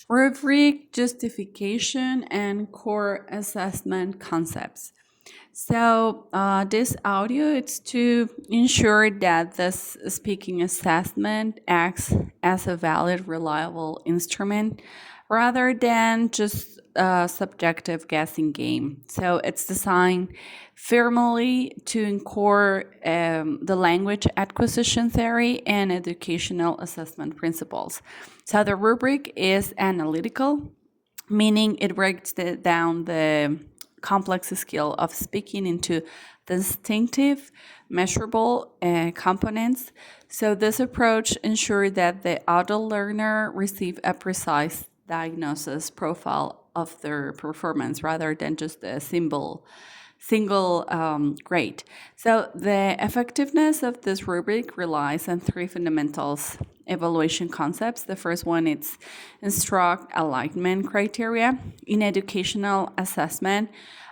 Rubric, justification, and core assessment concepts. So this audio it's to ensure that this speaking assessment acts as a valid, reliable instrument rather than just a subjective guessing game. So it's designed firmly to incorporate the language acquisition theory and educational assessment principles. So the rubric is analytical, meaning it breaks down the complex skill of speaking into distinctive, measurable components. So this approach ensures that the adult learner receive a precise diagnosis profile of their performance rather than just a single grade. So the effectiveness of this rubric relies on three fundamentals evaluation concepts. The first one is instruct alignment criteria. In educational assessment,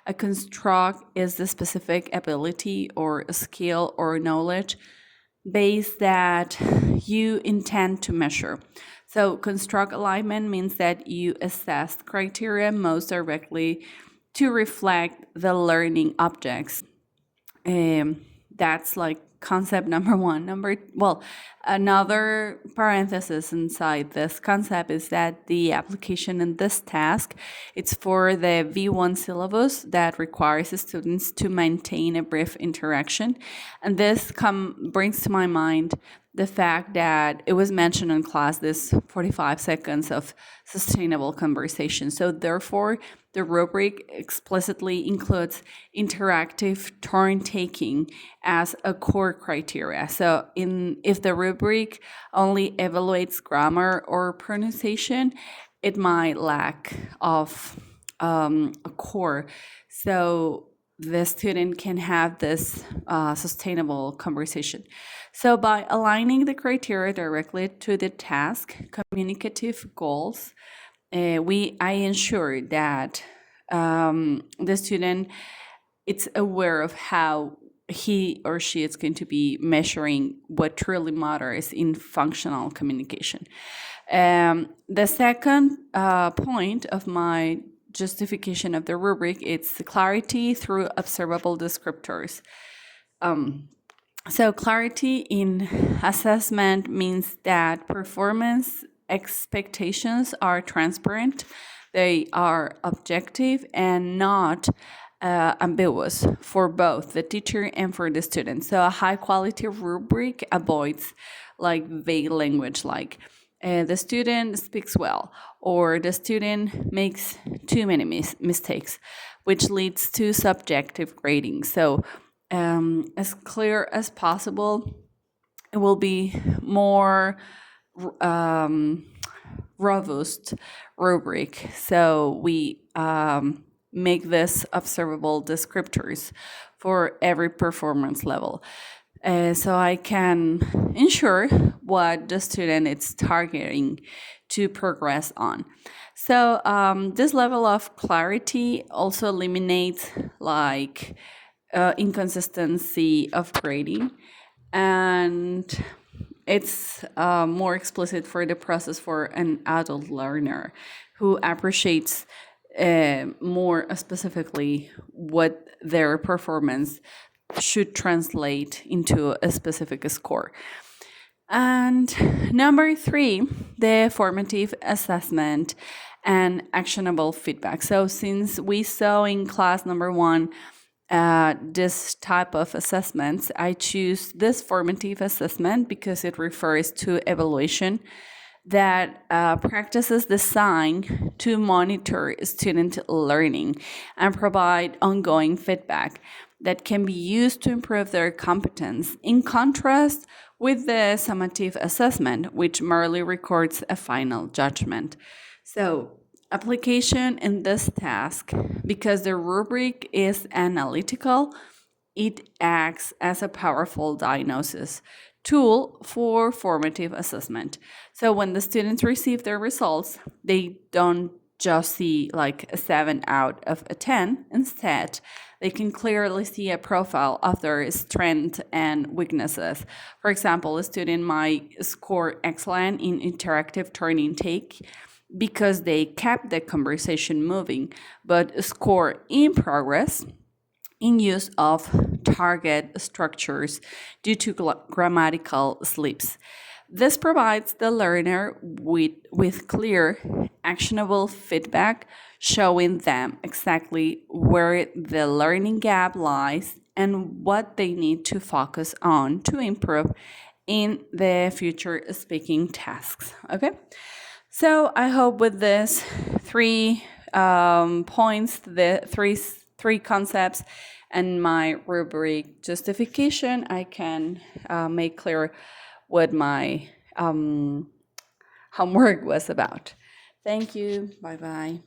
a construct is the specific ability or skill or knowledge base that you intend to measure. So construct alignment means that you assess criteria most directly to reflect the learning objects. That's like concept number one. Another parenthesis inside this concept is that the application in this task, it's for the V1 syllabus that requires the students to maintain a brief interaction. And this brings to my mind the fact that it was mentioned in class, this 45 seconds of sustainable conversation. So therefore, the rubric explicitly includes interactive turn taking as a core criteria. So if the rubric only evaluates grammar or pronunciation, it might lack of a core. So the student can have this sustainable conversation. So by aligning the criteria directly to the task, communicative goals, I ensure that the student it's aware of how he or she is going to be measuring what truly matters in functional communication. The second point of my justification of the rubric is clarity through observable descriptors. So clarity in assessment means that performance expectations are transparent, they are objective and not ambiguous for both the teacher and for the student. So a high quality rubric avoids like vague language like the student speaks well or the student makes too many mistakes, which leads to subjective grading. So as clear as possible, it will be more robust rubric. So we make this observable descriptors for every performance level. So I can ensure what the student is targeting to progress on. So this level of clarity also eliminates like inconsistency of grading, and it's more explicit for the process for an adult learner who appreciates more specifically what their performance should translate into a specific score. And number three, the formative assessment and actionable feedback. So since we saw in class number one this type of assessments, I choose this formative assessment because it refers to evaluation that practices designed to monitor student learning and provide ongoing feedback that can be used to improve their competence, in contrast with the summative assessment, which merely records a final judgment. So, application in this task, because the rubric is analytical, it acts as a powerful diagnosis tool for formative assessment. So when the students receive their results, they don't just see like a 7 out of a 10. Instead, they can clearly see a profile of their strengths and weaknesses. For example, a student might score excellent in interactive turn intake because they kept the conversation moving, but score in progress in use of target structures due to grammatical slips. This provides the learner with clear, actionable feedback, showing them exactly where the learning gap lies and what they need to focus on to improve in the future speaking tasks. Okay? So I hope with this three points, the three concepts, and my rubric justification, I can make clear what my homework was about. Thank you. Bye bye.